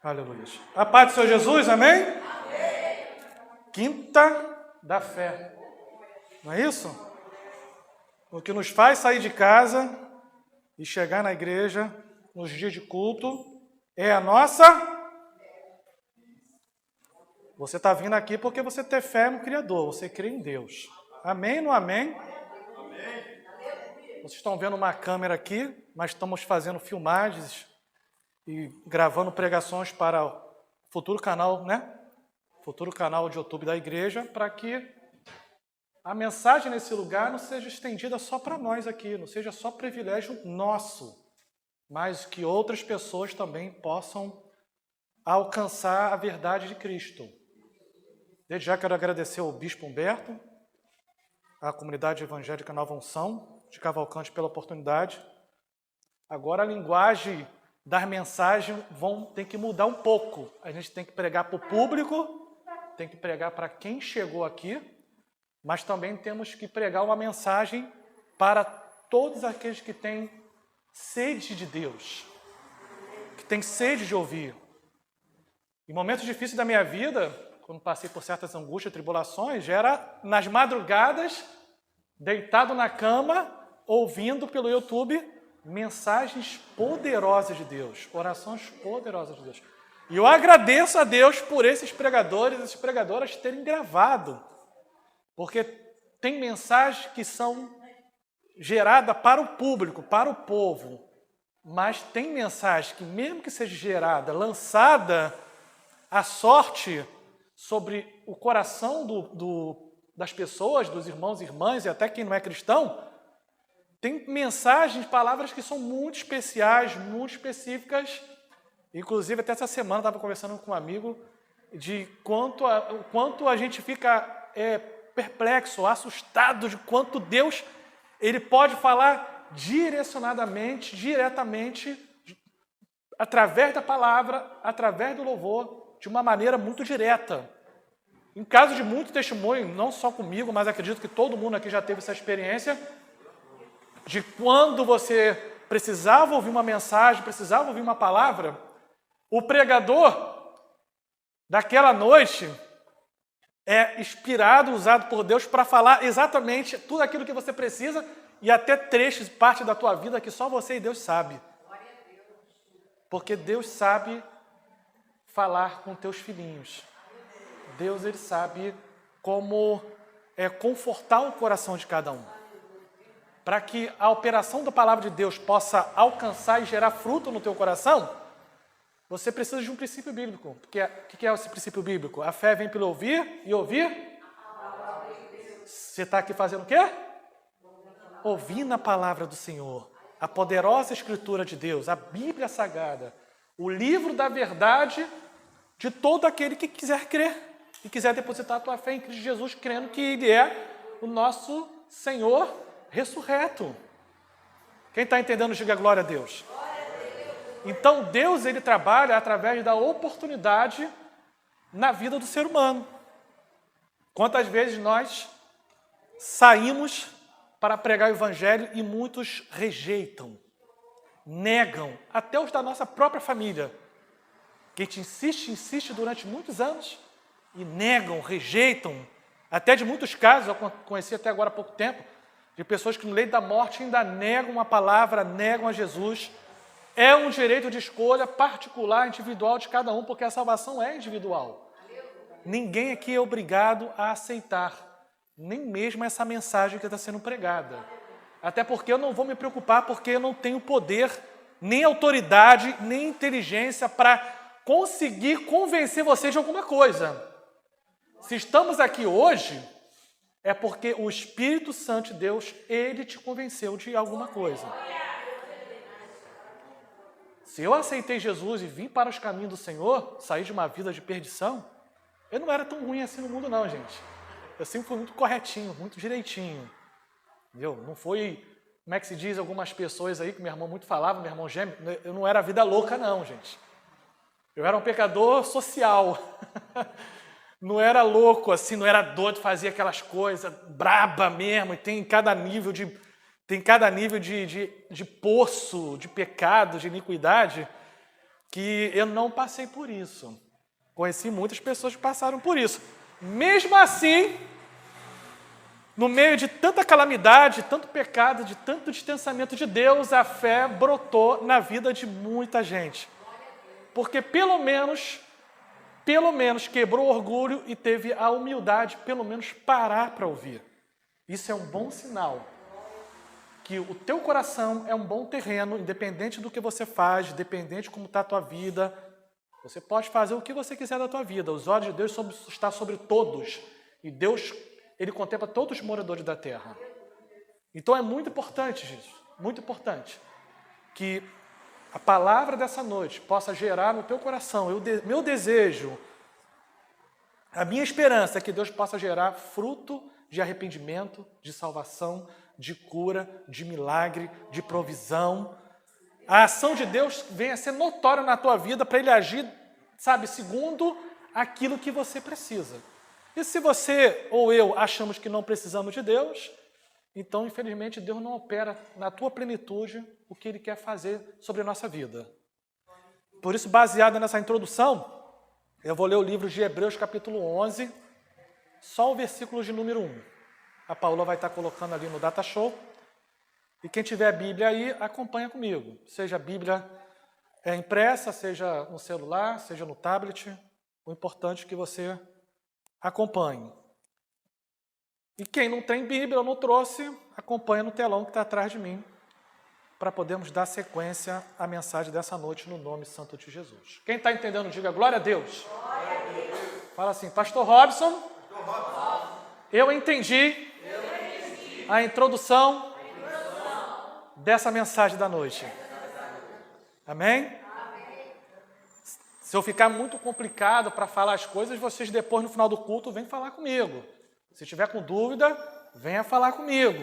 Aleluia. A paz do Senhor Jesus, amém? Quinta da fé. Não é isso? O que nos faz sair de casa e chegar na igreja nos dias de culto é a nossa... Você está vindo aqui porque você tem fé no Criador, você crê em Deus. Amém ou não amém? Vocês estão vendo uma câmera aqui, mas estamos fazendo filmagens e gravando pregações para o futuro canal, né? Futuro canal de YouTube da igreja, para que a mensagem nesse lugar não seja estendida só para nós aqui, não seja só privilégio nosso, mas que outras pessoas também possam alcançar a verdade de Cristo. Desde já quero agradecer ao Bispo Humberto, à comunidade evangélica Nova Unção de Cavalcante pela oportunidade. Agora a linguagem das mensagens tem que mudar um pouco. A gente tem que pregar para o público, tem que pregar para quem chegou aqui, mas também temos que pregar uma mensagem para todos aqueles que têm sede de Deus, que têm sede de ouvir. Em momentos difíceis da minha vida, quando passei por certas angústias e tribulações, já era nas madrugadas, deitado na cama, ouvindo pelo YouTube mensagens poderosas de Deus, orações poderosas de Deus. E eu agradeço a Deus por esses pregadores, essas pregadoras terem gravado, porque tem mensagens que são geradas para o público, para o povo, mas tem mensagem que, mesmo que seja gerada, lançada à sorte sobre o coração das pessoas, dos irmãos e irmãs, e até quem não é cristão, tem mensagens, palavras que são muito especiais, muito específicas. Inclusive, até essa semana, eu estava conversando com um amigo de o quanto a gente fica perplexo, assustado de quanto Deus ele pode falar direcionadamente, diretamente, através da palavra, através do louvor, de uma maneira muito direta. Em caso de muito testemunho, não só comigo, mas acredito que todo mundo aqui já teve essa experiência, de quando você precisava ouvir uma mensagem, precisava ouvir uma palavra, o pregador daquela noite é inspirado, usado por Deus para falar exatamente tudo aquilo que você precisa e até trechos, parte da tua vida que só você e Deus sabe. Porque Deus sabe falar com teus filhinhos. Deus, ele sabe como confortar o coração de cada um. Para que a operação da palavra de Deus possa alcançar e gerar fruto no teu coração, você precisa de um princípio bíblico. O que é esse princípio bíblico? A fé vem pelo ouvir e ouvir. Você está aqui fazendo o quê? Ouvindo a palavra do Senhor. A poderosa escritura de Deus, a Bíblia Sagrada, o livro da verdade de todo aquele que quiser crer e quiser depositar a tua fé em Cristo Jesus, crendo que Ele é o nosso Senhor ressurreto. Quem está entendendo, diga glória a Deus. Então, Deus, ele trabalha através da oportunidade na vida do ser humano. Quantas vezes nós saímos para pregar o evangelho e muitos rejeitam, negam, até os da nossa própria família, que a gente insiste durante muitos anos e negam, rejeitam, até de muitos casos, eu conheci até agora há pouco tempo, de pessoas que no leito da morte ainda negam a palavra, negam a Jesus. É um direito de escolha particular, individual de cada um, porque a salvação é individual. Ninguém aqui é obrigado a aceitar, nem mesmo essa mensagem que está sendo pregada. Até porque eu não vou me preocupar, porque eu não tenho poder, nem autoridade, nem inteligência para conseguir convencer você de alguma coisa. Se estamos aqui hoje, é porque o Espírito Santo de Deus, ele te convenceu de alguma coisa. Se eu aceitei Jesus e vim para os caminhos do Senhor, saí de uma vida de perdição, eu não era tão ruim assim no mundo não, gente. Eu sempre fui muito corretinho, muito direitinho. Entendeu? Não foi, como é que se diz, algumas pessoas aí, que meu irmão muito falava, meu irmão gêmeo, eu não era vida louca não, gente. Eu era um pecador social. Não era louco assim, não era doido, fazia aquelas coisas braba mesmo, e tem cada nível de poço, de pecado, de iniquidade. que eu não passei por isso. Conheci muitas pessoas que passaram por isso. Mesmo assim, no meio de tanta calamidade, tanto pecado, de tanto distanciamento de Deus, a fé brotou na vida de muita gente. Porque pelo menos quebrou o orgulho e teve a humildade, pelo menos parar para ouvir. Isso é um bom sinal. Que o teu coração é um bom terreno, independente do que você faz, independente de como está a tua vida. Você pode fazer o que você quiser da tua vida. Os olhos de Deus estão sobre todos. E Deus, Ele contempla todos os moradores da terra. Então é muito importante isso, muito importante, que a palavra dessa noite possa gerar no teu coração, meu desejo, a minha esperança é que Deus possa gerar fruto de arrependimento, de salvação, de cura, de milagre, de provisão. A ação de Deus venha a ser notória na tua vida para Ele agir, sabe, segundo aquilo que você precisa. E se você ou eu achamos que não precisamos de Deus, então, infelizmente, Deus não opera na tua plenitude o que Ele quer fazer sobre a nossa vida. Por isso, baseado nessa introdução, eu vou ler o livro de Hebreus, capítulo 11, só o versículo de número 1. A Paula vai estar colocando ali no Data Show. E quem tiver a Bíblia aí, acompanha comigo. Seja a Bíblia impressa, seja no celular, seja no tablet. O importante é que você acompanhe. E quem não tem Bíblia ou não trouxe, acompanha no telão que está atrás de mim, para podermos dar sequência à mensagem dessa noite no nome santo de Jesus. Quem está entendendo, diga glória a Deus. Glória a Deus. Fala assim, Pastor Robson, eu entendi a introdução dessa mensagem da noite. Amém? Se eu ficar muito complicado para falar as coisas, vocês depois, no final do culto, vêm falar comigo. Se tiver com dúvida, venha falar comigo.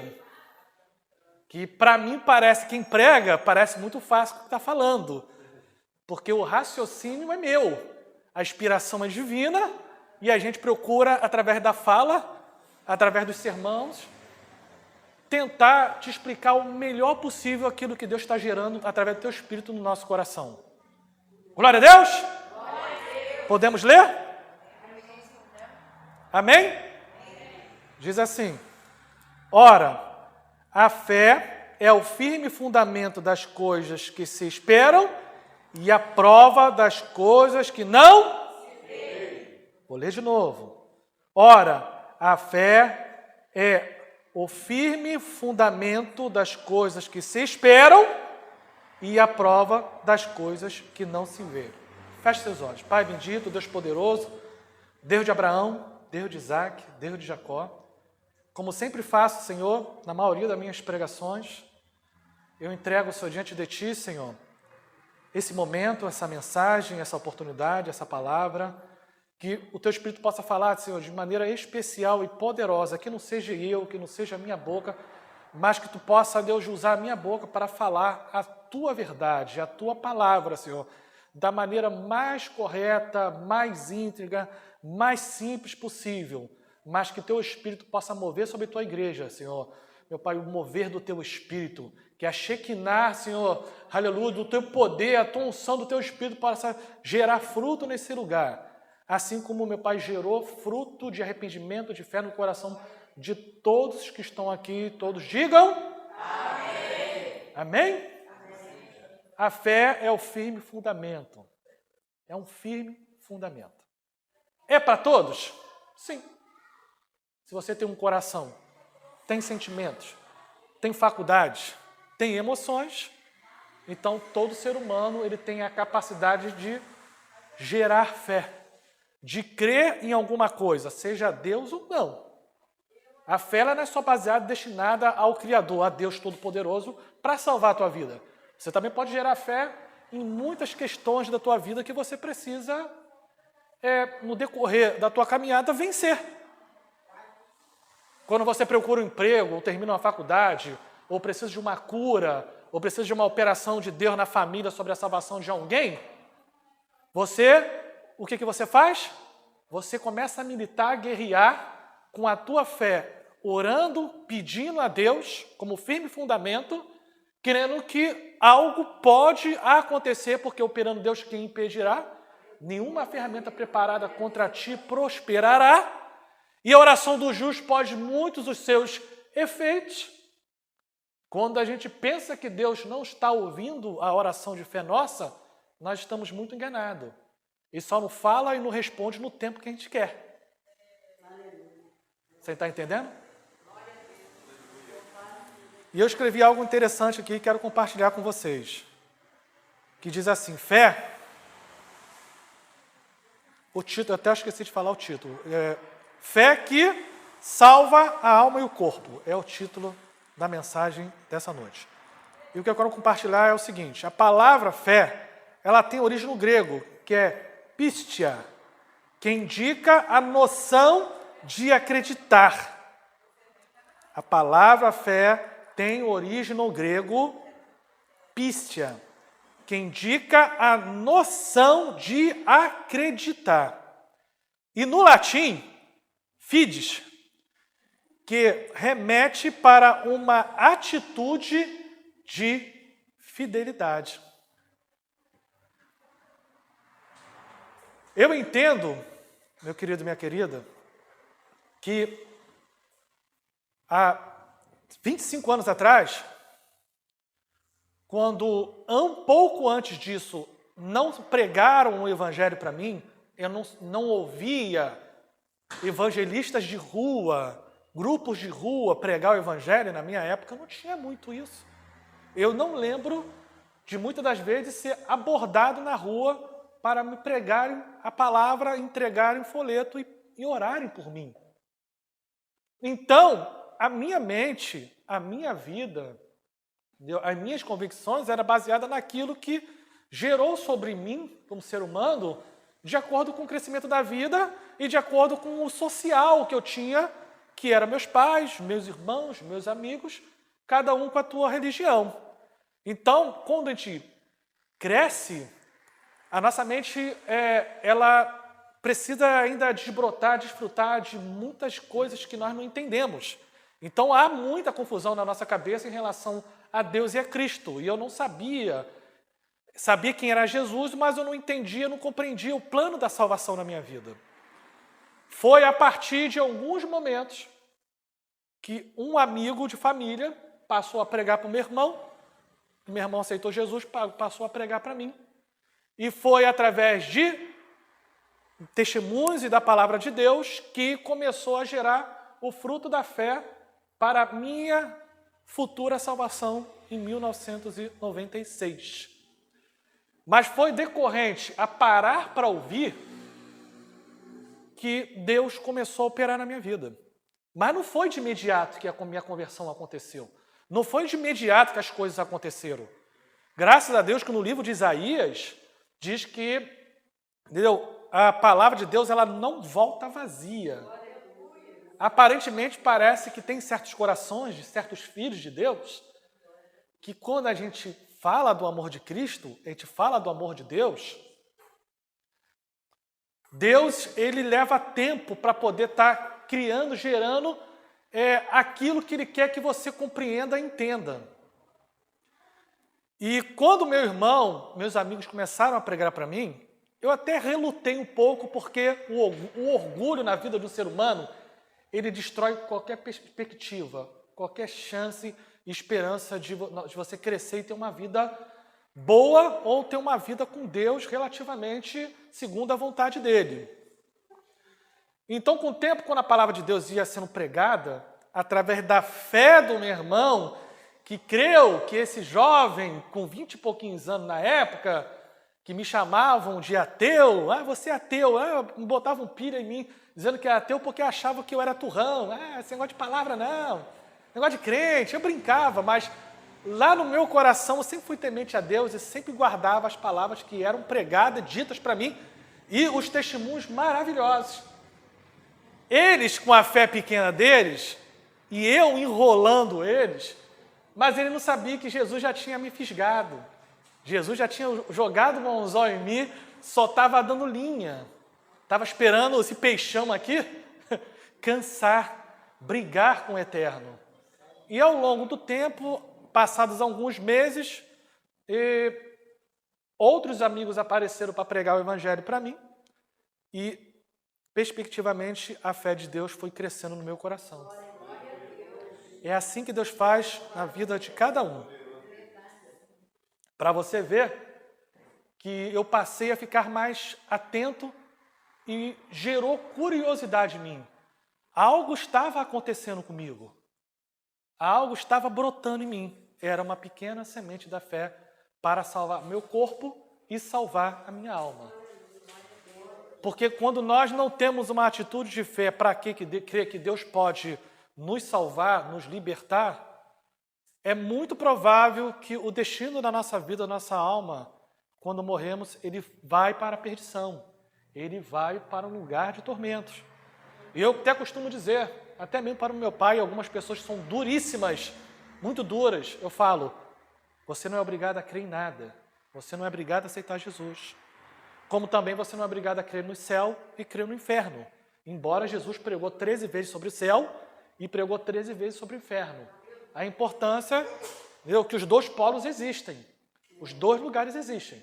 Que para mim parece, quem prega, parece muito fácil o que está falando. Porque o raciocínio é meu. A inspiração é divina e a gente procura, através da fala, através dos sermãos, tentar te explicar o melhor possível aquilo que Deus está gerando através do teu Espírito no nosso coração. Glória a Deus? Glória a Deus. Podemos ler? Amém? Diz assim, ora, a fé é o firme fundamento das coisas que se esperam e a prova das coisas que não se veem. Vou ler de novo. Ora, a fé é o firme fundamento das coisas que se esperam e a prova das coisas que não se veem. Feche seus olhos. Pai bendito, Deus poderoso, Deus de Abraão, Deus de Isaac, Deus de Jacó. Como sempre faço, Senhor, na maioria das minhas pregações, eu entrego, Senhor, diante de Ti, Senhor, esse momento, essa mensagem, essa oportunidade, essa palavra, que o Teu Espírito possa falar, Senhor, de maneira especial e poderosa, que não seja eu, que não seja a minha boca, mas que Tu possa, Deus, usar a minha boca para falar a Tua verdade, a Tua palavra, Senhor, da maneira mais correta, mais íntegra, mais simples possível, mas que Teu Espírito possa mover sobre a Tua igreja, Senhor. Meu Pai, o mover do Teu Espírito, que a Shekinah, Senhor, aleluia, do Teu poder, a Tua unção do Teu Espírito possa gerar fruto nesse lugar. Assim como, meu Pai, gerou fruto de arrependimento, de fé no coração de todos que estão aqui, todos digam amém. Amém? Amém? A fé é o firme fundamento. É um firme fundamento. É para todos? Sim. Se você tem um coração, tem sentimentos, tem faculdades, tem emoções, então todo ser humano ele tem a capacidade de gerar fé, de crer em alguma coisa, seja Deus ou não. A fé ela não é só baseada, destinada ao Criador, a Deus Todo-Poderoso, para salvar a tua vida. Você também pode gerar fé em muitas questões da tua vida que você precisa, no decorrer da tua caminhada, vencer. Quando você procura um emprego, ou termina uma faculdade, ou precisa de uma cura, ou precisa de uma operação de Deus na família sobre a salvação de alguém, o que você faz? Você começa a militar, a guerrear com a tua fé, orando, pedindo a Deus, como firme fundamento, crendo que algo pode acontecer, porque operando Deus, quem impedirá? Nenhuma ferramenta preparada contra ti prosperará, e a oração do justo pode muitos dos seus efeitos. Quando a gente pensa que Deus não está ouvindo a oração de fé nossa, nós estamos muito enganados. Ele só não fala e não responde no tempo que a gente quer. Você está entendendo? E eu escrevi algo interessante aqui e quero compartilhar com vocês. Que diz assim, fé... O título, até esqueci de falar o título. Fé que salva a alma e o corpo. É o título da mensagem dessa noite. E o que eu quero compartilhar é o seguinte. A palavra fé, ela tem origem no grego, que é pistia, que indica a noção de acreditar. A palavra fé tem origem no grego pistia, que indica a noção de acreditar. E no latim, fides, que remete para uma atitude de fidelidade. Eu entendo, meu querido e minha querida, que há 25 anos atrás, quando um pouco antes disso não pregaram o evangelho para mim, eu não ouvia evangelistas de rua, grupos de rua pregar o evangelho, na minha época não tinha muito isso. Eu não lembro de muitas das vezes ser abordado na rua para me pregarem a palavra, entregarem folheto e orarem por mim. Então, a minha mente, a minha vida, as minhas convicções eram baseadas naquilo que gerou sobre mim, como ser humano, de acordo com o crescimento da vida e de acordo com o social que eu tinha, que eram meus pais, meus irmãos, meus amigos, cada um com a tua religião. Então, quando a gente cresce, a nossa mente ela precisa ainda desbrotar, desfrutar de muitas coisas que nós não entendemos. Então, há muita confusão na nossa cabeça em relação a Deus e a Cristo. E eu não sabia quem era Jesus, mas eu não entendia, não compreendia o plano da salvação na minha vida. Foi a partir de alguns momentos que um amigo de família passou a pregar para o meu irmão aceitou Jesus, passou a pregar para mim. E foi através de testemunhos e da palavra de Deus que começou a gerar o fruto da fé para a minha futura salvação em 1996. Mas foi decorrente a parar para ouvir que Deus começou a operar na minha vida. Mas não foi de imediato que a minha conversão aconteceu. Não foi de imediato que as coisas aconteceram. Graças a Deus que no livro de Isaías diz que, entendeu? A palavra de Deus ela não volta vazia. Aparentemente parece que tem certos corações de certos filhos de Deus que quando a gente fala do amor de Cristo, a gente fala do amor de Deus, Deus ele leva tempo para poder estar criando, gerando aquilo que Ele quer que você compreenda e entenda. E quando meus amigos começaram a pregar para mim, eu até relutei um pouco, porque o orgulho na vida do ser humano, ele destrói qualquer perspectiva, qualquer chance e esperança de você crescer e ter uma vida boa ou ter uma vida com Deus relativamente segundo a vontade dEle. Então, com o tempo, quando a palavra de Deus ia sendo pregada, através da fé do meu irmão, que creu que esse jovem, com 20 e pouquinhos anos na época, que me chamavam de ateu, você é ateu, botavam pilha em mim, dizendo que era ateu porque achavam que eu era turrão, esse negócio de palavra não, negócio de crente, eu brincava, mas lá no meu coração eu sempre fui temente a Deus e sempre guardava as palavras que eram pregadas, ditas para mim, e os testemunhos maravilhosos. Eles, com a fé pequena deles, e eu enrolando eles, mas ele não sabia que Jesus já tinha me fisgado. Jesus já tinha jogado um anzol em mim, só estava dando linha. Estava esperando esse peixão aqui cansar, brigar com o Eterno. E ao longo do tempo, passados alguns meses, outros amigos apareceram para pregar o evangelho para mim e, perspectivamente, a fé de Deus foi crescendo no meu coração. É assim que Deus faz na vida de cada um. Para você ver que eu passei a ficar mais atento e gerou curiosidade em mim. Algo estava acontecendo comigo. Algo estava brotando em mim. Era uma pequena semente da fé para salvar meu corpo e salvar a minha alma. Porque quando nós não temos uma atitude de fé para crer que Deus pode nos salvar, nos libertar, é muito provável que o destino da nossa vida, da nossa alma, quando morremos, ele vai para a perdição. Ele vai para um lugar de tormentos. E eu até costumo dizer, até mesmo para o meu pai, algumas pessoas são duríssimas, muito duras. Eu falo, você não é obrigado a crer em nada. Você não é obrigado a aceitar Jesus. Como também você não é obrigado a crer no céu e crer no inferno. Embora Jesus pregou 13 vezes sobre o céu e pregou 13 vezes sobre o inferno. A importância é que os dois polos existem. Os dois lugares existem.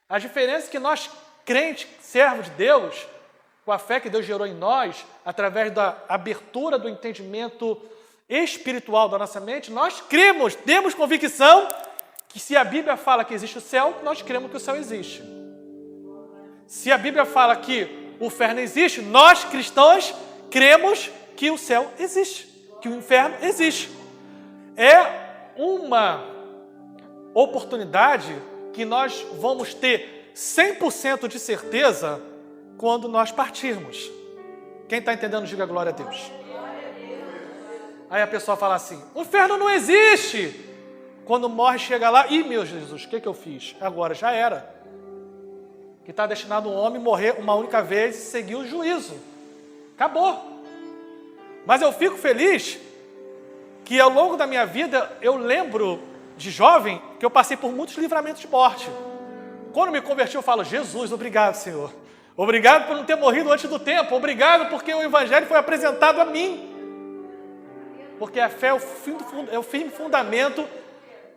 A diferença é que nós, crentes, servos de Deus, com a fé que Deus gerou em nós, através da abertura do entendimento espiritual da nossa mente, nós cremos, temos convicção que se a Bíblia fala que existe o céu, nós cremos que o céu existe. Se a Bíblia fala que o inferno existe, nós cristãos cremos que o céu existe, que o inferno existe. É uma oportunidade que nós vamos ter 100% de certeza quando nós partirmos. Quem está entendendo, diga glória a Deus. Aí a pessoa fala assim, o inferno não existe. Quando morre, chega lá, ih, meu Jesus, o que eu fiz? Agora já era. Que está destinado um homem morrer uma única vez e seguir o juízo. Acabou. Mas eu fico feliz que ao longo da minha vida, eu lembro de jovem que eu passei por muitos livramentos de morte. Quando me converti, eu falo, Jesus, obrigado, Senhor. Obrigado por não ter morrido antes do tempo. Obrigado porque o Evangelho foi apresentado a mim. Porque a fé é o firme fundamento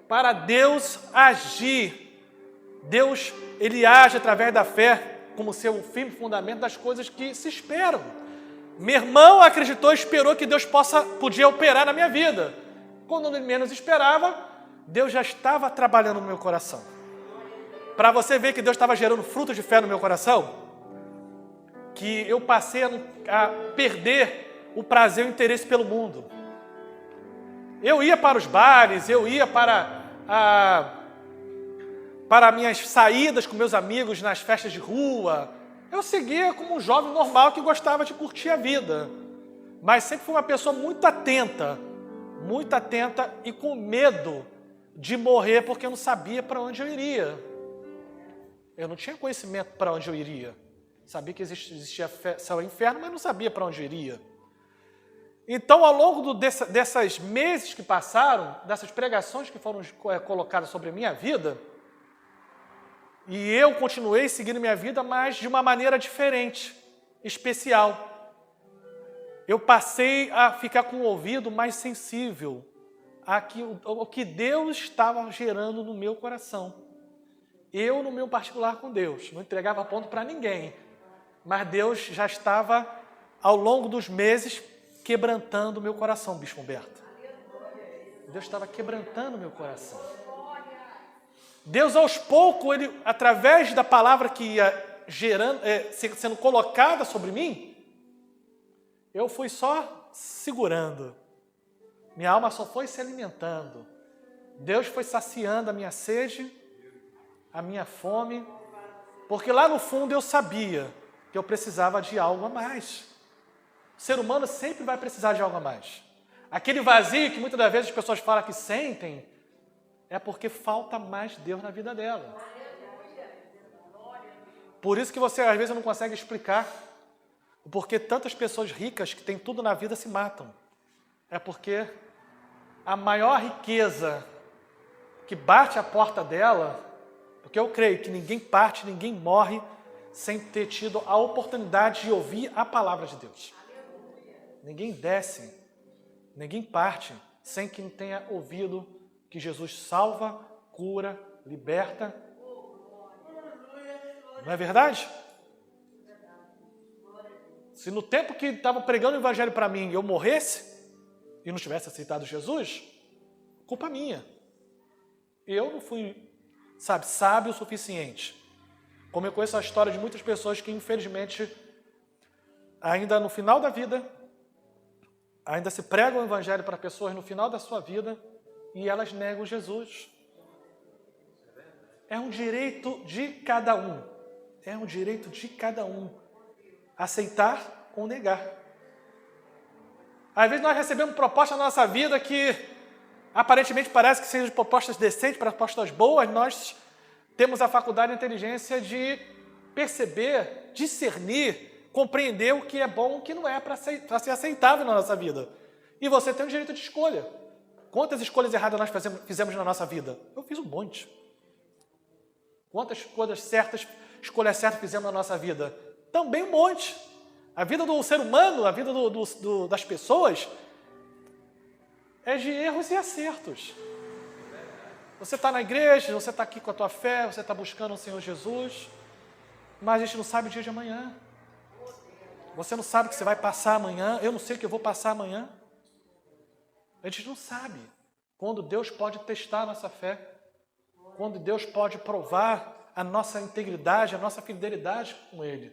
para Deus agir. Deus, Ele age através da fé como seu firme fundamento das coisas que se esperam. Meu irmão acreditou e esperou que Deus podia operar na minha vida. Quando eu menos esperava, Deus já estava trabalhando no meu coração. Para você ver que Deus estava gerando fruto de fé no meu coração, que eu passei a perder o prazer e o interesse pelo mundo. Eu ia para os bares, eu ia para minhas saídas com meus amigos nas festas de rua. Eu seguia como um jovem normal que gostava de curtir a vida. Mas sempre fui uma pessoa muito atenta e com medo de morrer porque eu não sabia para onde eu iria. Eu não tinha conhecimento para onde eu iria. Sabia que existia céu e inferno, mas não sabia para onde eu iria. Então, ao longo desses meses que passaram, dessas pregações que foram colocadas sobre a minha vida, e eu continuei seguindo minha vida, mas de uma maneira diferente, especial. Eu passei a ficar com o ouvido mais sensível ao que Deus estava gerando no meu coração. Eu, no meu particular com Deus, não entregava ponto para ninguém, mas Deus já estava, ao longo dos meses, quebrantando o meu coração, Bispo Humberto. Deus estava quebrantando o meu coração. Deus, aos poucos, Ele, através da palavra que ia sendo colocada sobre mim, eu fui só segurando. Minha alma só foi se alimentando. Deus foi saciando a minha sede, a minha fome, porque lá no fundo eu sabia que eu precisava de algo a mais. O ser humano sempre vai precisar de algo a mais. Aquele vazio que muitas das vezes as pessoas falam que sentem, é porque falta mais Deus na vida dela. Por isso que você às vezes não consegue explicar o porquê tantas pessoas ricas que têm tudo na vida se matam. É porque a maior riqueza que bate a porta dela, porque eu creio que ninguém parte, ninguém morre sem ter tido a oportunidade de ouvir a palavra de Deus. Ninguém desce, ninguém parte sem que tenha ouvido que Jesus salva, cura, liberta. Não é verdade? Se no tempo que estavam pregando o evangelho para mim eu morresse e não tivesse aceitado Jesus, culpa minha. Eu não fui, sábio o suficiente. Como eu conheço a história de muitas pessoas que, infelizmente, ainda no final da vida, ainda se pregam o evangelho para pessoas no final da sua vida e elas negam Jesus. É um direito de cada um. É um direito de cada um. Aceitar ou negar. Às vezes nós recebemos propostas na nossa vida que aparentemente parece que sejam propostas decentes, propostas boas. Nós temos a faculdade de inteligência de perceber, discernir, compreender o que é bom e o que não é para ser aceitável na nossa vida. E você tem o direito de escolha. Quantas escolhas erradas nós fizemos na nossa vida? Eu fiz um monte. Quantas escolhas certas fizemos na nossa vida? Também um monte. A vida do ser humano, a vida das pessoas, é de erros e acertos. Você está na igreja, você está aqui com a tua fé, você está buscando o Senhor Jesus, mas a gente não sabe o dia de amanhã. Você não sabe o que você vai passar amanhã, eu não sei o que eu vou passar amanhã. A gente não sabe quando Deus pode testar a nossa fé, quando Deus pode provar a nossa integridade, a nossa fidelidade com Ele.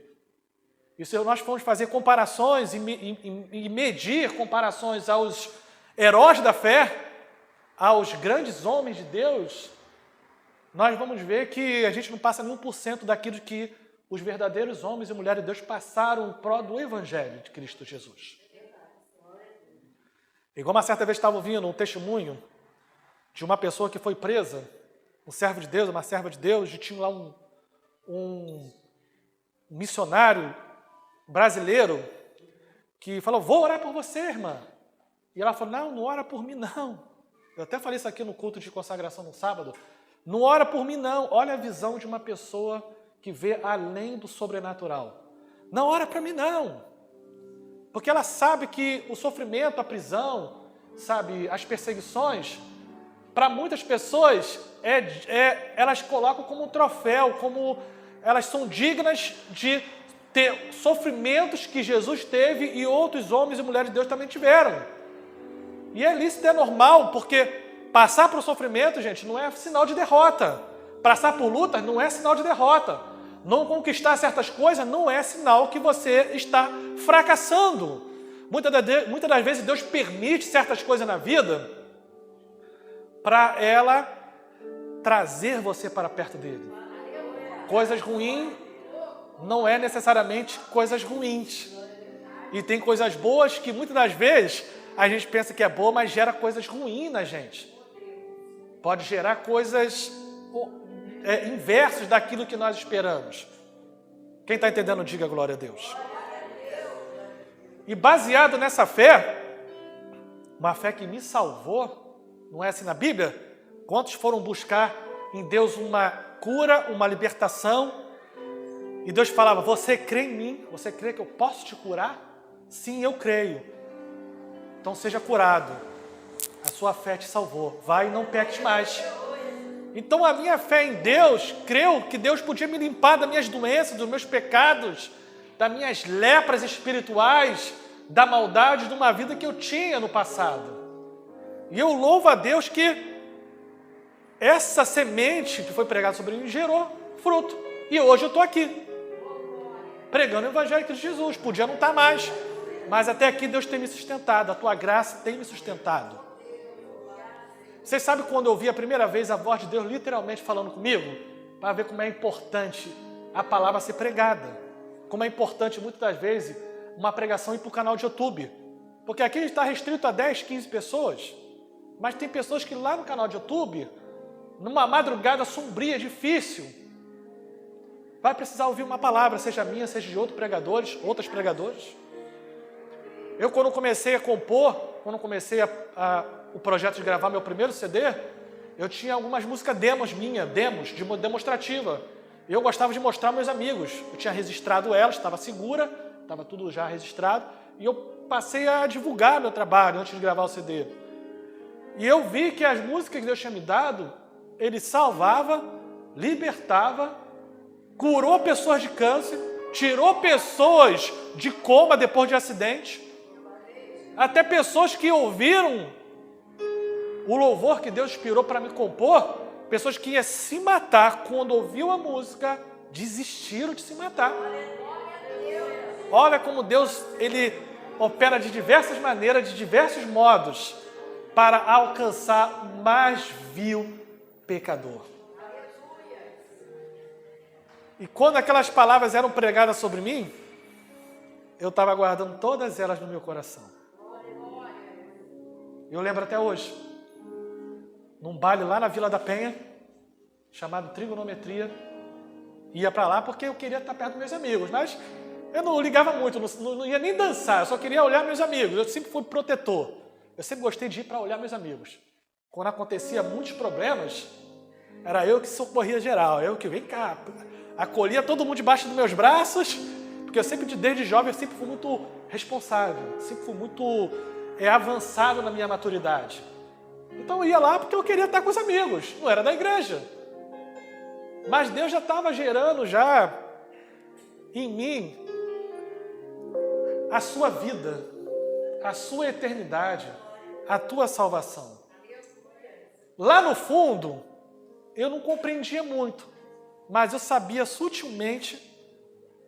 E se nós formos fazer comparações e medir comparações aos heróis da fé, aos grandes homens de Deus, nós vamos ver que a gente não passa nem 1% daquilo que os verdadeiros homens e mulheres de Deus passaram em prol do Evangelho de Cristo Jesus. Igual uma certa vez estava ouvindo um testemunho de uma pessoa que foi presa, um servo de Deus, uma serva de Deus, e tinha lá um missionário brasileiro que falou: vou orar por você, irmã. E ela falou: não ora por mim, não. Eu até falei isso aqui no culto de consagração no sábado. Não ora por mim, não. Olha a visão de uma pessoa que vê além do sobrenatural. Não ora para mim, não. Porque ela sabe que o sofrimento, a prisão, as perseguições, para muitas pessoas, elas colocam como um troféu, como elas são dignas de ter sofrimentos que Jesus teve e outros homens e mulheres de Deus também tiveram. E é lícito, é normal, porque passar por sofrimento, gente, não é sinal de derrota. Passar por lutas não é sinal de derrota. Não conquistar certas coisas não é sinal que você está fracassando. Muitas das vezes Deus permite certas coisas na vida para ela trazer você para perto dele. Coisas ruins não é necessariamente coisas ruins. E tem coisas boas que muitas das vezes a gente pensa que é boa, mas gera coisas ruins na gente. Pode gerar coisas inversas daquilo que nós esperamos. Quem está entendendo, diga glória a Deus. E baseado nessa fé, uma fé que me salvou, não é assim na Bíblia? Quantos foram buscar em Deus uma cura, uma libertação? E Deus falava: você crê em mim? Você crê que eu posso te curar? Sim, eu creio. Então seja curado. A sua fé te salvou. Vai e não peques mais. Então a minha fé em Deus, creu que Deus podia me limpar das minhas doenças, dos meus pecados, das minhas lepras espirituais, da maldade de uma vida que eu tinha no passado. E eu louvo a Deus que essa semente que foi pregada sobre mim gerou fruto. E hoje eu estou aqui, pregando o Evangelho de Jesus. Podia não estar mais, mas até aqui Deus tem me sustentado, a tua graça tem me sustentado. Vocês sabem quando eu ouvi a primeira vez a voz de Deus literalmente falando comigo? Para ver como é importante a palavra ser pregada. Como é importante, muitas das vezes, uma pregação ir para o canal de YouTube. Porque aqui a gente está restrito a 10, 15 pessoas. Mas tem pessoas que lá no canal de YouTube, numa madrugada sombria, difícil, vai precisar ouvir uma palavra, seja minha, seja de outros pregadores. Eu, quando comecei a compor, quando comecei o projeto de gravar meu primeiro CD, eu tinha algumas músicas demos de demonstrativa. Eu gostava de mostrar aos meus amigos. Eu tinha registrado elas, estava segura, estava tudo já registrado, e eu passei a divulgar meu trabalho antes de gravar o CD. E eu vi que as músicas que Deus tinha me dado, Ele salvava, libertava, curou pessoas de câncer, tirou pessoas de coma depois de acidente, até pessoas que ouviram o louvor que Deus inspirou para me compor, pessoas que iam se matar quando ouviu a música, desistiram de se matar. Olha como Deus, Ele opera de diversas maneiras, de diversos modos, para alcançar o mais vil pecador. E quando aquelas palavras eram pregadas sobre mim, eu estava guardando todas elas no meu coração. Eu lembro até hoje, num baile lá na Vila da Penha, chamado Trigonometria, ia para lá porque eu queria estar perto dos meus amigos, mas eu não ligava muito, não ia nem dançar, eu só queria olhar meus amigos, eu sempre fui protetor. Eu sempre gostei de ir para olhar meus amigos. Quando acontecia muitos problemas, era eu que socorria geral, eu que, vem cá, acolhia todo mundo debaixo dos meus braços, porque eu sempre, desde jovem, eu sempre fui muito responsável, sempre fui muito avançado na minha maturidade. Então eu ia lá porque eu queria estar com os amigos, não era da igreja. Mas Deus já estava gerando já em mim a sua vida, a sua eternidade, a tua salvação. Lá no fundo, eu não compreendia muito, mas eu sabia sutilmente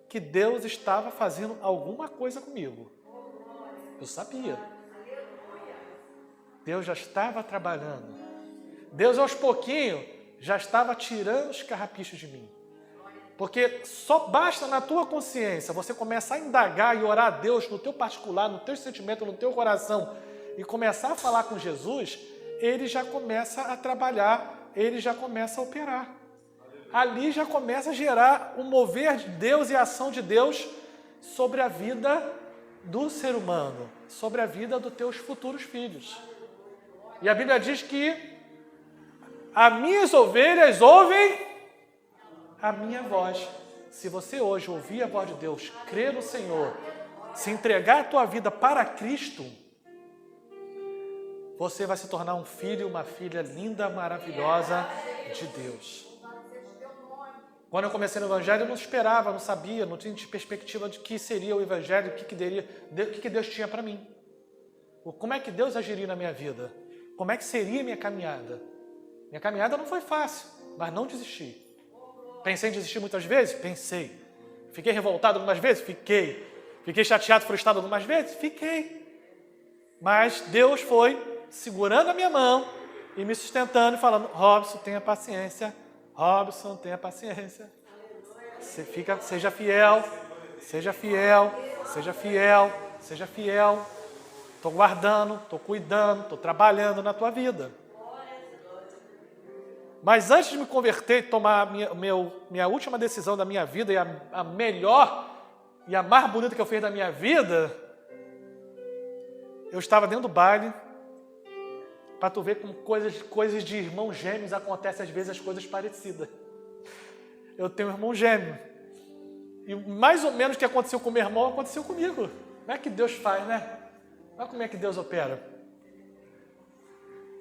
que Deus estava fazendo alguma coisa comigo. Eu sabia. Deus já estava trabalhando. Deus, aos pouquinhos, já estava tirando os carrapichos de mim. Porque só basta na tua consciência você começar a indagar e orar a Deus no teu particular, no teu sentimento, no teu coração, e começar a falar com Jesus, Ele já começa a trabalhar, Ele já começa a operar. Ali já começa a gerar o mover de Deus e a ação de Deus sobre a vida do ser humano, sobre a vida dos teus futuros filhos. E a Bíblia diz que as minhas ovelhas ouvem a minha voz. Se você hoje ouvir a voz de Deus, crer no Senhor, se entregar a tua vida para Cristo, você vai se tornar um filho e uma filha linda, maravilhosa de Deus. Quando eu comecei no Evangelho, eu não esperava, não sabia, não tinha perspectiva de que seria o Evangelho, o que Deus tinha para mim. Como é que Deus agiria na minha vida? Como é que seria a minha caminhada? Minha caminhada não foi fácil, mas não desisti. Pensei em desistir muitas vezes? Pensei. Fiquei revoltado algumas vezes? Fiquei. Fiquei chateado, frustrado algumas vezes? Fiquei. Mas Deus foi segurando a minha mão e me sustentando e falando: Robson, tenha paciência. Robson, tenha paciência. Seja fiel, seja fiel, seja fiel, seja fiel. Estou guardando, estou cuidando, estou trabalhando na tua vida. Mas antes de me converter e tomar minha última decisão da minha vida, e a melhor e a mais bonita que eu fiz da minha vida, eu estava dentro do baile, para tu ver como coisas de irmãos gêmeos acontecem às vezes as coisas parecidas. Eu tenho um irmão gêmeo. E mais ou menos o que aconteceu com meu irmão, aconteceu comigo. Como é que Deus faz, né? Olha como é que Deus opera.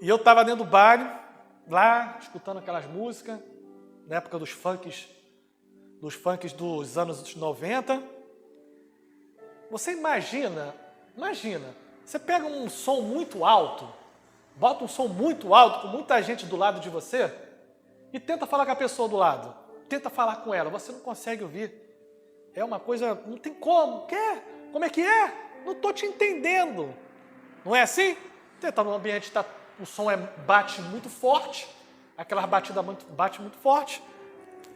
E eu estava dentro do baile, lá, escutando aquelas músicas, na época dos funks dos anos 90. Você imagina, você pega um som muito alto, bota um som muito alto, com muita gente do lado de você, e tenta falar com a pessoa do lado, tenta falar com ela, você não consegue ouvir. É uma coisa, não tem como, quer? Como é que é? Não estou te entendendo. Não é assim? Você está num ambiente, o som bate muito forte, aquela batida bate muito forte,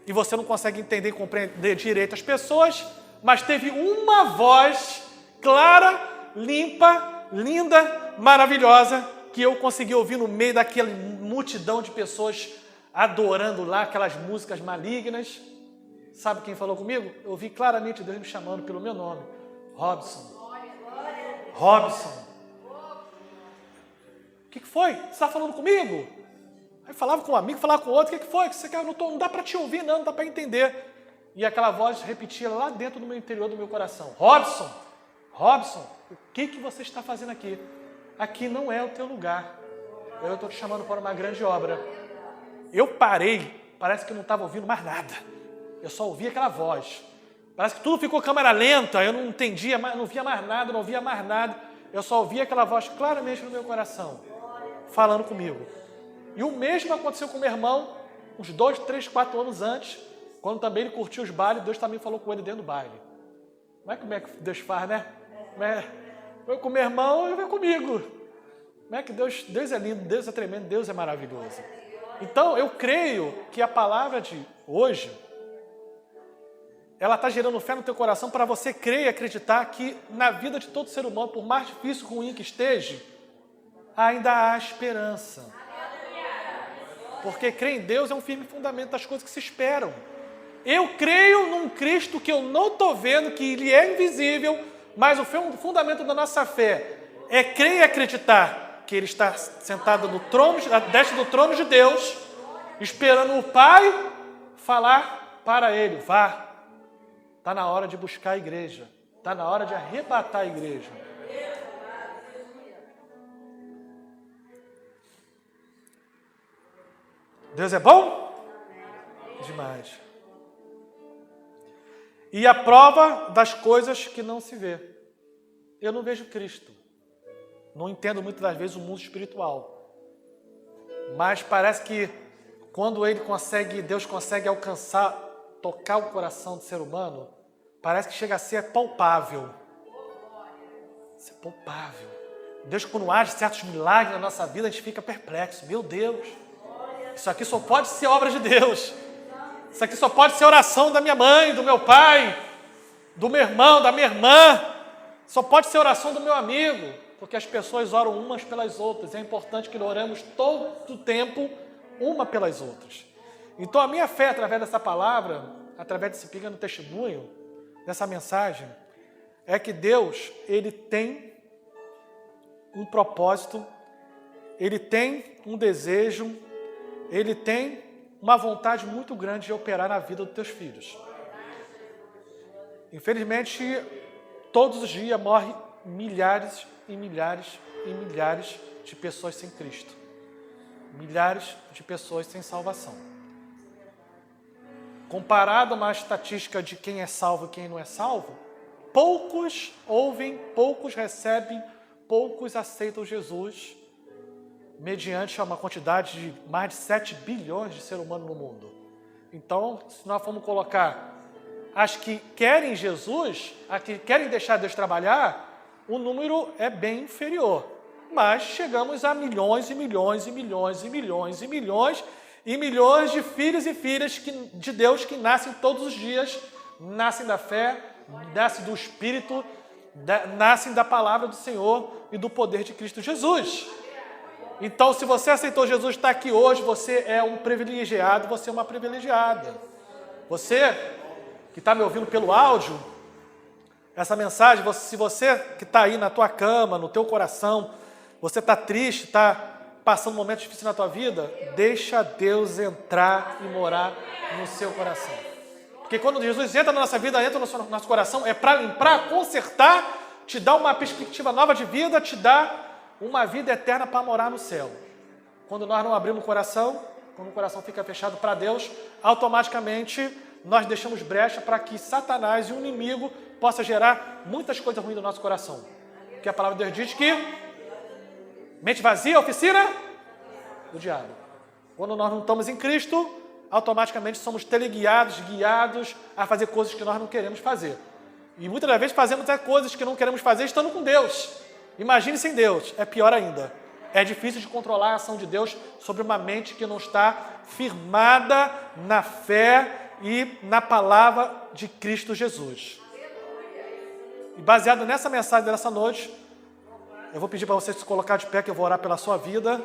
e você não consegue entender e compreender direito as pessoas, mas teve uma voz clara, limpa, linda, maravilhosa, que eu consegui ouvir no meio daquela multidão de pessoas adorando lá aquelas músicas malignas. Sabe quem falou comigo? Eu ouvi claramente Deus me chamando pelo meu nome. Robson. Robson. O que foi? Você está falando comigo? Aí falava com um amigo, falava com outro. O que foi? Você quer? Não dá para te ouvir, não dá para entender. E aquela voz repetia lá dentro do meu interior, do meu coração. Robson, Robson, o que você está fazendo aqui? Aqui não é o teu lugar. eu estou te chamando para uma grande obra. Eu parei, parece que eu não estava ouvindo mais nada. Eu só ouvia aquela voz. Parece que tudo ficou câmera lenta, eu não entendia, não via mais nada, não ouvia mais nada. Eu só ouvia aquela voz claramente no meu coração, falando comigo. E o mesmo aconteceu com meu irmão, uns 2, 3, 4 anos antes, quando também ele curtiu os bailes, Deus também falou com ele dentro do baile. Como é que Deus faz, né? Foi com meu irmão e foi comigo. Como é que Deus é lindo, Deus é tremendo, Deus é maravilhoso. Então, eu creio que a palavra de hoje, ela está gerando fé no teu coração para você crer e acreditar que na vida de todo ser humano, por mais difícil e ruim que esteja, ainda há esperança. Porque crer em Deus é um firme fundamento das coisas que se esperam. Eu creio num Cristo que eu não estou vendo, que Ele é invisível, mas o fundamento da nossa fé é crer e acreditar que Ele está sentado no trono, à destra do trono de Deus, esperando o Pai falar para Ele, vá. Está na hora de buscar a igreja. Está na hora de arrebatar a igreja. Deus é bom? Demais. E a prova das coisas que não se vê. Eu não vejo Cristo. Não entendo muitas das vezes o mundo espiritual. Mas parece que quando Deus consegue alcançar, tocar o coração do ser humano, parece que chega a ser palpável. Isso é palpável. Deus, quando age certos milagres na nossa vida, a gente fica perplexo. Meu Deus, isso aqui só pode ser obra de Deus. Isso aqui só pode ser oração da minha mãe, do meu pai, do meu irmão, da minha irmã. Só pode ser oração do meu amigo, porque as pessoas oram umas pelas outras. É importante que oremos todo o tempo uma pelas outras. Então, a minha fé, através dessa palavra, através desse pequeno testemunho, dessa mensagem, é que Deus, Ele tem um propósito, Ele tem um desejo, Ele tem uma vontade muito grande de operar na vida dos teus filhos. Infelizmente, todos os dias morrem milhares e milhares e milhares de pessoas sem Cristo. Milhares de pessoas sem salvação. Comparado a uma estatística de quem é salvo e quem não é salvo, poucos ouvem, poucos recebem, poucos aceitam Jesus, mediante uma quantidade de mais de 7 bilhões de seres humanos no mundo. Então, se nós formos colocar as que querem Jesus, as que querem deixar Deus trabalhar, o número é bem inferior. Mas chegamos a milhões e milhões e milhões e milhões e milhões e milhões de filhos e filhas de Deus que nascem todos os dias, nascem da fé, nascem do Espírito, nascem da palavra do Senhor e do poder de Cristo Jesus. Então, se você aceitou Jesus, está aqui hoje, você é um privilegiado, você é uma privilegiada. Você que está me ouvindo pelo áudio, essa mensagem, se você que está aí na tua cama, no teu coração, você está triste, está passando um momento difícil na tua vida, deixa Deus entrar e morar no seu coração. Porque quando Jesus entra na nossa vida, entra no nosso coração, é para limpar, consertar, te dar uma perspectiva nova de vida, te dar uma vida eterna para morar no céu. Quando nós não abrimos o coração, quando o coração fica fechado para Deus, automaticamente nós deixamos brecha para que Satanás e o inimigo possa gerar muitas coisas ruins no nosso coração. Porque a palavra de Deus diz que mente vazia é oficina do diabo. Quando nós não estamos em Cristo, automaticamente somos teleguiados, guiados a fazer coisas que nós não queremos fazer. E muitas das vezes fazemos coisas que não queremos fazer estando com Deus. Imagine sem Deus, é pior ainda. É difícil de controlar a ação de Deus sobre uma mente que não está firmada na fé e na palavra de Cristo Jesus. E baseado nessa mensagem dessa noite, eu vou pedir para você se colocar de pé, que eu vou orar pela sua vida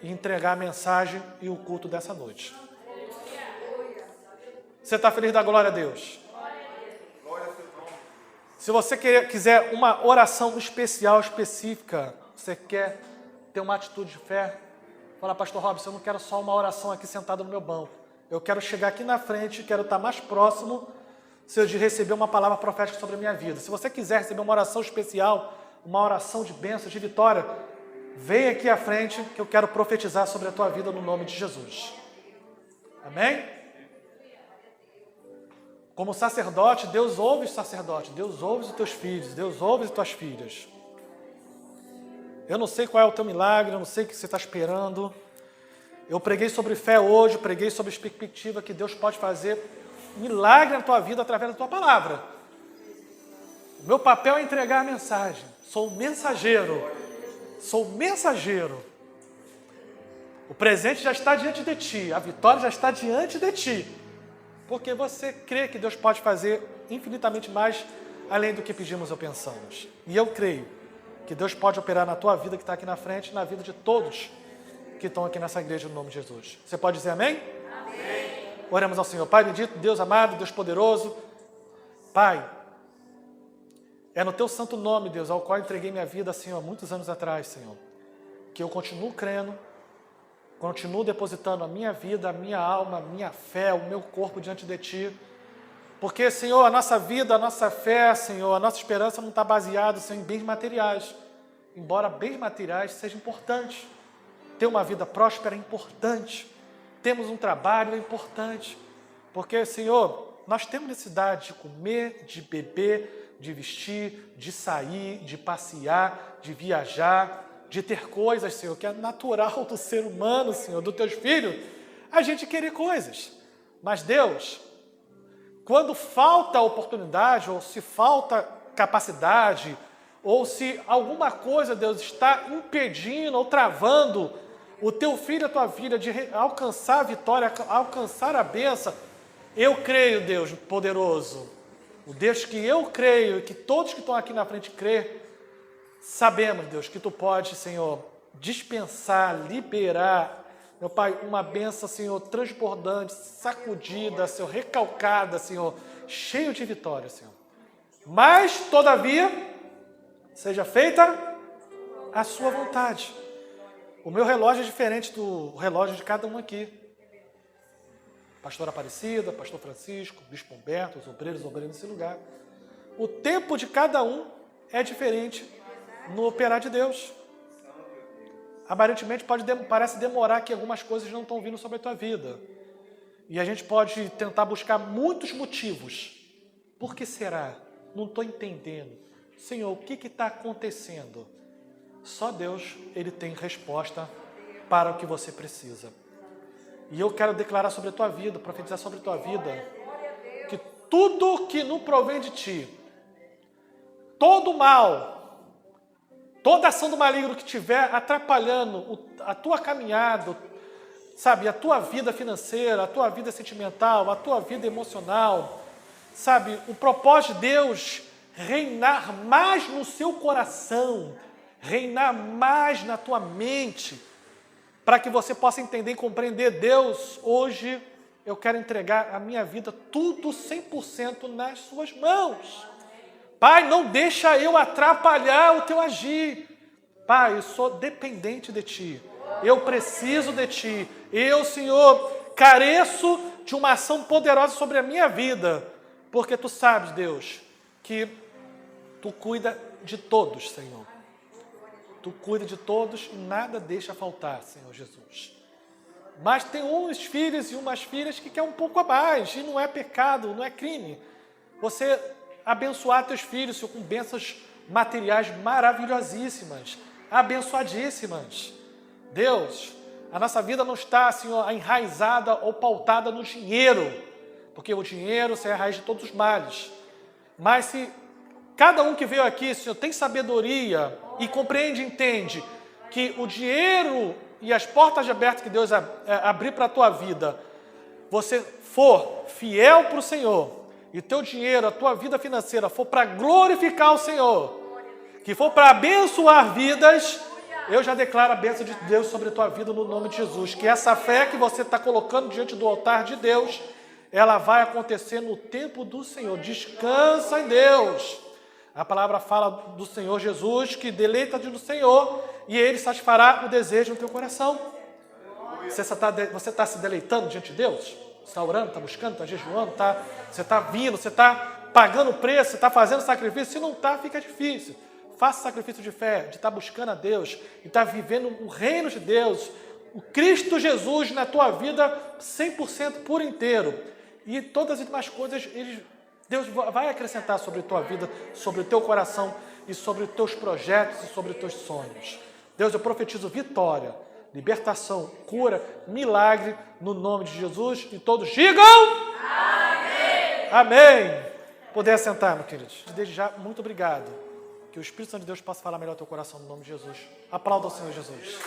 e entregar a mensagem e o culto dessa noite. Você está feliz da glória a Deus? Se você quiser uma oração especial, específica, você quer ter uma atitude de fé, fala, pastor Robson, eu não quero só uma oração aqui sentado no meu banco. Eu quero chegar aqui na frente, quero estar mais próximo de receber uma palavra profética sobre a minha vida. Se você quiser receber uma oração especial, uma oração de bênção, de vitória, vem aqui à frente que eu quero profetizar sobre a tua vida no nome de Jesus. Amém? Como sacerdote, Deus ouve os sacerdotes, Deus ouve os teus filhos, Deus ouve as tuas filhas. Eu não sei qual é o teu milagre, eu não sei o que você está esperando. Eu preguei sobre fé hoje, preguei sobre perspectiva que Deus pode fazer milagre na tua vida através da tua palavra. O meu papel é entregar a mensagem. Sou mensageiro. Sou mensageiro. O presente já está diante de ti, a vitória já está diante de ti. Porque você crê que Deus pode fazer infinitamente mais além do que pedimos ou pensamos. E eu creio que Deus pode operar na tua vida que está aqui na frente e na vida de todos que estão aqui nessa igreja no nome de Jesus. Você pode dizer amém? Amém. Oremos ao Senhor. Pai bendito, Deus amado, Deus poderoso. Pai, é no teu santo nome, Deus, ao qual entreguei minha vida, Senhor, há muitos anos atrás, Senhor, que eu continuo crendo, continuo depositando a minha vida, a minha alma, a minha fé, o meu corpo diante de Ti. Porque, Senhor, a nossa vida, a nossa fé, Senhor, a nossa esperança não está baseada, Senhor, em bens materiais. Embora bens materiais sejam importantes. Ter uma vida próspera é importante. Temos um trabalho é importante. Porque, Senhor, nós temos necessidade de comer, de beber, de vestir, de sair, de passear, de viajar, de ter coisas, Senhor, que é natural do ser humano, Senhor, dos teus filhos, a gente querer coisas. Mas, Deus, quando falta oportunidade, ou se falta capacidade, ou se alguma coisa, Deus, está impedindo ou travando o teu filho, a tua filha, de alcançar a vitória, alcançar a bênção, eu creio, Deus poderoso, o Deus que eu creio e que todos que estão aqui na frente creem, sabemos, Deus, que Tu podes, Senhor, dispensar, liberar, meu Pai, uma bênção, Senhor, transbordante, sacudida, Senhor, recalcada, Senhor, cheio de vitória, Senhor. Mas, todavia, seja feita a Sua vontade. O meu relógio é diferente do relógio de cada um aqui. Pastora Aparecida, Pastor Francisco, Bispo Humberto, os obreiros nesse lugar. O tempo de cada um é diferente no operar de Deus. Aparentemente parece demorar que algumas coisas não estão vindo sobre a tua vida. E a gente pode tentar buscar muitos motivos. Por que será? Não estou entendendo. Senhor, o que está acontecendo? Só Deus, Ele tem resposta para o que você precisa. E eu quero declarar sobre a tua vida, profetizar sobre a tua vida, que tudo que não provém de ti, todo mal, toda ação do maligno que estiver atrapalhando a tua caminhada, sabe, a tua vida financeira, a tua vida sentimental, a tua vida emocional, sabe, o propósito de Deus reinar mais no seu coração, reinar mais na tua mente, para que você possa entender e compreender Deus. Hoje eu quero entregar a minha vida tudo 100% nas suas mãos. Pai, não deixa eu atrapalhar o teu agir. Pai, eu sou dependente de Ti. Eu preciso de Ti. Eu, Senhor, careço de uma ação poderosa sobre a minha vida. Porque Tu sabes, Deus, que Tu cuida de todos, Senhor. Tu cuida de todos e nada deixa faltar, Senhor Jesus. Mas tem uns filhos e umas filhas que querem um pouco a mais. E não é pecado, não é crime. Você abençoar teus filhos com bênçãos materiais maravilhosíssimas, abençoadíssimas. Deus, a nossa vida não está, Senhor, enraizada ou pautada no dinheiro, porque o dinheiro é a raiz de todos os males. Mas se cada um que veio aqui, Senhor, tem sabedoria e compreende e entende que o dinheiro e as portas abertas que Deus abrir para a tua vida, você for fiel para o Senhor, e teu dinheiro, a tua vida financeira for para glorificar o Senhor, que for para abençoar vidas, eu já declaro a bênção de Deus sobre a tua vida no nome de Jesus. Que essa fé que você está colocando diante do altar de Deus, ela vai acontecer no tempo do Senhor. Descansa em Deus. A palavra fala do Senhor Jesus, que deleita-te no Senhor e Ele satisfará o desejo no teu coração. Você está se deleitando diante de Deus? Você está orando, está buscando, está jejuando, você está vindo, você está pagando o preço, você está fazendo sacrifício? Se não está, fica difícil. faça sacrifício de fé, de estar buscando a Deus, de estar vivendo o reino de Deus, o Cristo Jesus na tua vida 100% por inteiro. E todas as demais coisas, Deus vai acrescentar sobre a tua vida, sobre o teu coração e sobre os teus projetos e sobre os teus sonhos. Deus, eu profetizo vitória, libertação, cura, milagre, no nome de Jesus. E todos digam... Amém! Amém! Poder assentar, meus queridos. Desde já, muito obrigado. Que o Espírito Santo de Deus possa falar melhor ao teu coração, no nome de Jesus. Aplauda ao Senhor Jesus.